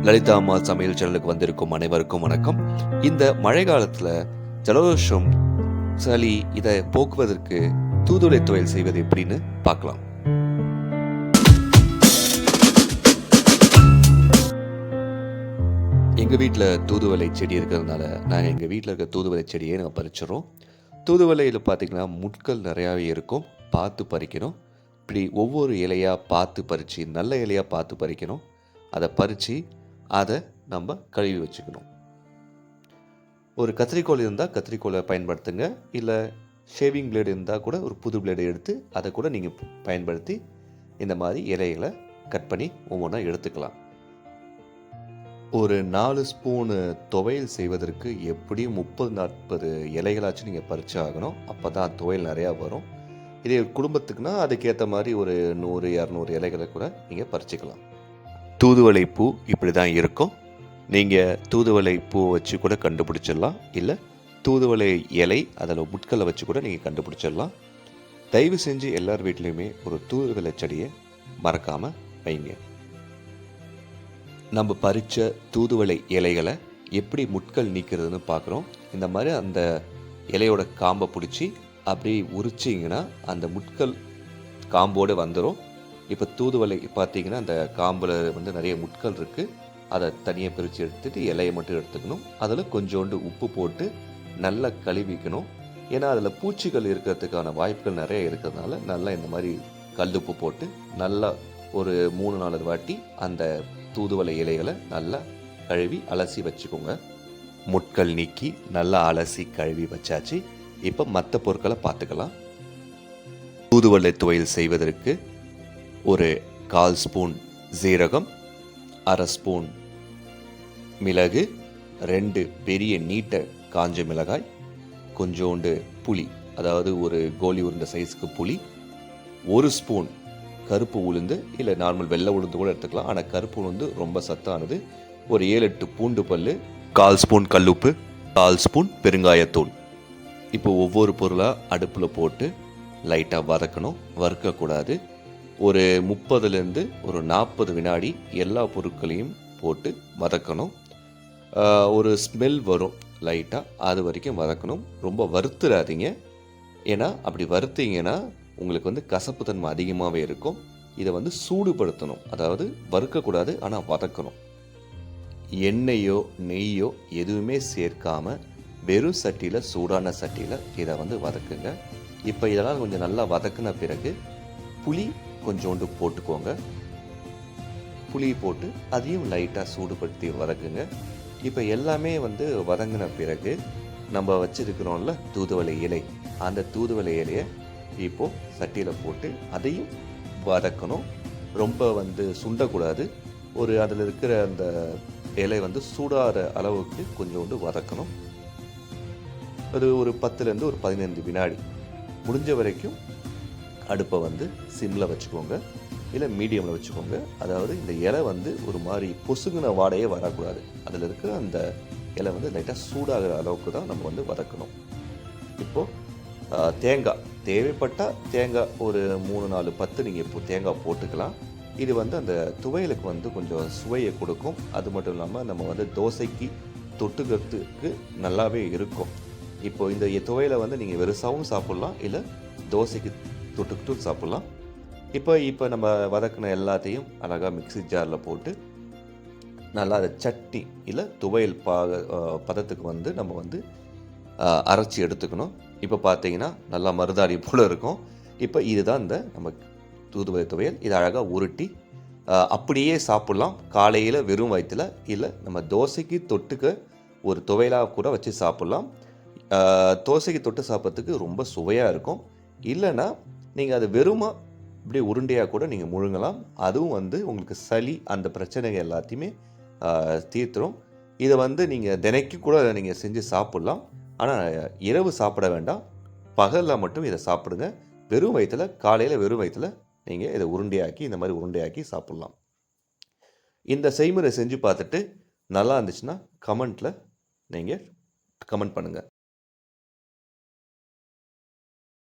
லலிதா அம்மா சமையல் சேனலுக்கு வந்திருக்கும் அனைவருக்கும் வணக்கம். இந்த மழை காலத்தில் ஜலதோஷம், சளி இதை போக்குவதற்கு தூதுவளை துவையல் செய்வது எப்படின்னு பார்க்கலாம். எங்கள் வீட்டில் தூதுவளை செடி இருக்கிறதுனால நாங்கள் எங்கள் வீட்டில் இருக்க தூதுவளை செடியை நாங்கள் பறிச்சிடறோம். தூதுவளையில் பார்த்திங்கன்னா முட்கள் நிறையாவே இருக்கும், பார்த்து பறிக்கணும். இப்படி ஒவ்வொரு இலையாக பார்த்து பறித்து, நல்ல இலையாக பார்த்து பறிக்கணும். அதை பறித்து அதை நம்ம கழுவி வச்சுக்கணும். ஒரு கத்திரிக்கோல் இருந்தால் கத்திரிக்கோலை பயன்படுத்துங்க, இல்லை ஷேவிங் பிளேடு இருந்தால் கூட ஒரு புது பிளேடு எடுத்து அதை கூட நீங்கள் பயன்படுத்தி இந்த மாதிரி இலைகளை கட் பண்ணி ஒவ்வொன்றா எடுத்துக்கலாம். ஒரு 4 ஸ்பூனு துவையல் செய்வதற்கு எப்படியும் 30-40 இலைகளாச்சும் நீங்கள் பறிச்சு ஆகணும். அப்போ தான் துவையல் நிறையா வரும். இதே குடும்பத்துக்குன்னா அதுக்கேற்ற மாதிரி ஒரு 100-200 இலைகளை கூட நீங்கள் பறிச்சுக்கலாம். தூதுவளை பூ இப்படி தான் இருக்கும். நீங்கள் தூதுவளை பூ வச்சு கூட கண்டுபிடிச்சிடலாம், இல்லை தூதுவளை இலை அதில் முட்களை வச்சு கூட நீங்கள் கண்டுபிடிச்சிடலாம். தயவு செஞ்சு எல்லார் வீட்லேயுமே ஒரு தூதுவளை செடியை மறக்காமல் வைங்க. நம்ம பறித்த தூதுவளை இலைகளை எப்படி முட்கள் நீக்கிறதுன்னு பார்க்குறோம். இந்த மாதிரி அந்த இலையோட காம்பை பிடிச்சி அப்படியே உரிச்சிங்கன்னா அந்த முட்கள் காம்போடு வந்துடும். இப்போ தூதுவளை பார்த்தீங்கன்னா அந்த காம்பில் வந்து நிறைய முட்கள் இருக்குது. அதை தனியாக பிரித்து எடுத்துகிட்டு இலையை மட்டும் எடுத்துக்கணும். அதில் கொஞ்சோண்டு உப்பு போட்டு நல்லா கழுவிக்கணும். ஏன்னா அதில் பூச்சிகள் இருக்கிறதுக்கான வாய்ப்புகள் நிறைய இருக்கிறதுனால நல்லா இந்த மாதிரி கல்லுப்பு போட்டு நல்லா ஒரு 3-4 வாட்டி அந்த தூதுவளை இலைகளை நல்லா கழுவி அலசி வச்சுக்கோங்க. முட்கள் நீக்கி நல்லா அலசி கழுவி வச்சாச்சு. இப்போ மற்ற பொருட்களை பார்த்துக்கலாம். தூதுவளை துவையல் செய்வதற்கு ஒரு 1/4 ஸ்பூன் சீரகம், 1/2 ஸ்பூன் மிளகு, 2 பெரிய நீட்ட காஞ்ச மிளகாய், கொஞ்சோண்டு புளி, அதாவது ஒரு கோலி உருண்டை சைஸுக்கு புளி, 1 ஸ்பூன் கருப்பு உளுந்து, இல்லை நார்மல் வெள்ளை உளுந்து கூட எடுத்துக்கலாம், ஆனால் கருப்பு உளுந்து ரொம்ப சத்தானது, ஒரு 7-8 பூண்டு பல், 1/4 ஸ்பூன் கல்லுப்பு, 1/4 ஸ்பூன் பெருங்காயத்தூள். இப்போ ஒவ்வொரு பொருளாக அடுப்பில் போட்டு லைட்டாக வதக்கணும், வறுக்கக்கூடாது. ஒரு 30லேருந்து ஒரு 40 வினாடி எல்லா பொருட்களையும் போட்டு வதக்கணும். ஒரு ஸ்மெல் வரும் லைட்டாக, அது வரைக்கும் வதக்கணும். ரொம்ப வறுத்துடாதீங்க, ஏன்னா அப்படி வறுத்தீங்கன்னா உங்களுக்கு வந்து கசப்பு தன்மை அதிகமாகவே இருக்கும். இதை வந்து சூடுபடுத்தணும், அதாவது வறுக்கக்கூடாது, ஆனால் வதக்கணும். எண்ணெயோ நெய்யோ எதுவுமே சேர்க்காமல் வெறும் சட்டியில், சூடான சட்டியில் இதை வந்து வதக்குங்க. இப்போ இதெல்லாம் கொஞ்சம் நல்லா வதக்கின பிறகு புளி கொஞ்சோண்டு போட்டுக்கோங்க. புளி போட்டு அதையும் லைட்டாக சூடுபடுத்தி வதக்குங்க. இப்போ எல்லாமே வந்து வதங்கின பிறகு நம்ம வச்சுருக்கிறோம்ல தூதுவளை இலை, அந்த தூதுவளை இலையை இப்போது சட்டியில் போட்டு அதையும் வதக்கணும். ரொம்ப வந்து சுண்டக்கூடாது. ஒரு அதில் இருக்கிற அந்த இலை வந்து சூடாகிற அளவுக்கு கொஞ்சோண்டு வதக்கணும். அது ஒரு 10லேருந்து ஒரு 15 வினாடி. முடிஞ்ச வரைக்கும் அடுப்பை வந்து சிம்மில் வச்சுக்கோங்க, இல்லை மீடியமில் வச்சுக்கோங்க. அதாவது இந்த இலை வந்து ஒரு மாதிரி பொசுங்கின வாடையே வரக்கூடாது. அதில் இருக்கிற அந்த இலை வந்து லைட்டாக சூடாகிற அளவுக்கு தான் நம்ம வந்து வதக்கணும். இப்போது தேங்காய் தேவைப்பட்டால் தேங்காய் ஒரு 3-4 10 நீங்கள் இப்போ தேங்காய் போட்டுக்கலாம். இது வந்து அந்த துவையலுக்கு வந்து கொஞ்சம் சுவையை கொடுக்கும். அது மட்டும் இல்லாமல் நம்ம வந்து தோசைக்கு தொட்டுக்கிறதுக்கு நல்லாவே இருக்கும். இப்போது இந்த துவையலை வந்து நீங்கள் வெறுசாவும் சாப்பிட்லாம், இல்லை தோசைக்கு தொட்டுக்கிட்டு சாப்பிட்லாம். இப்போ நம்ம வதக்கின எல்லாத்தையும் அழகாக மிக்ஸி ஜாரில் போட்டு நல்லா அதை சட்னி இல்லை துவையல் பதத்துக்கு வந்து நம்ம வந்து அரைச்சி எடுத்துக்கணும். இப்போ பார்த்தீங்கன்னா நல்லா மருதாணி போல் இருக்கும். இப்போ இதுதான் இந்த நம்ம தூதுவளை துவையல். இதை அழகாக உருட்டி அப்படியே சாப்பிட்லாம். காலையில் வெறும் வயிற்றில், இல்லை நம்ம தோசைக்கு தொட்டுக்க ஒரு துவையலாக கூட வச்சு சாப்பிட்லாம். தோசைக்கு தொட்டு சாப்பிட்றதுக்கு ரொம்ப சுவையாக இருக்கும். இல்லைன்னா நீங்கள் அது வெறுமா இப்படி உருண்டையாக கூட நீங்கள் முழுங்கலாம். அதுவும் வந்து உங்களுக்கு சளி அந்த பிரச்சனைகள் எல்லாத்தையுமே தீர்த்துரும். இதை வந்து நீங்கள் தினைக்கும் கூட நீங்கள் செஞ்சு சாப்பிட்லாம். ஆனால் இரவு சாப்பிட வேண்டாம், பகலில் மட்டும் இதை சாப்பிடுங்க. வெறும் வயிற்றில், காலையில் வெறும் வயிற்றில் நீங்கள் இதை உருண்டையாக்கி இந்த மாதிரி உருண்டையாக்கி சாப்பிட்லாம். இந்த செய்முறை செஞ்சு பார்த்துட்டு நல்லா இருந்துச்சுன்னா கமெண்ட்டில் நீங்கள் கமெண்ட் பண்ணுங்கள்.